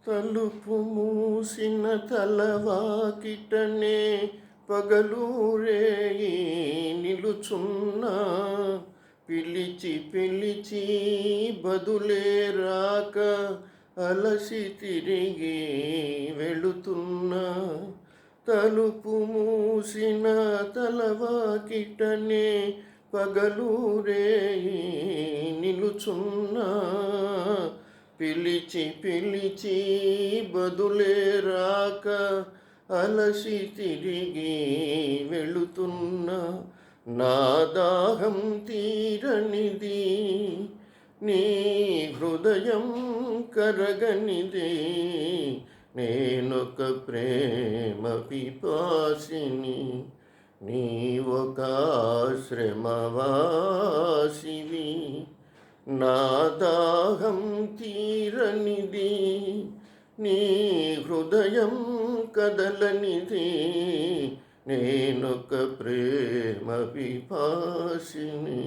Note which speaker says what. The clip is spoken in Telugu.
Speaker 1: తలుపు మూసిన తలవాకిటనే పగలూరేయి నిలుచున్నా, పిలిచి పిలిచి బదులే రాక అలసి తిరిగి వెళుతున్నా. తలుపు మూసిన తలవాకిటనే పగలూరేయి నిలుచున్నా, పిలిచి పిలిచి బదులే రాక అలసి తిరిగి వెళుతున్నా. నా దాహం తీరనిది, నీ హృదయం కరగనిది, నేనొక ప్రేమ పిపాసిని, నీ ఒక ఆశ్రమవాసివి. నా దాహం తీరనిది, నీ హృదయం కదలనిది, నేనొక ప్రేమ పిపాసిని.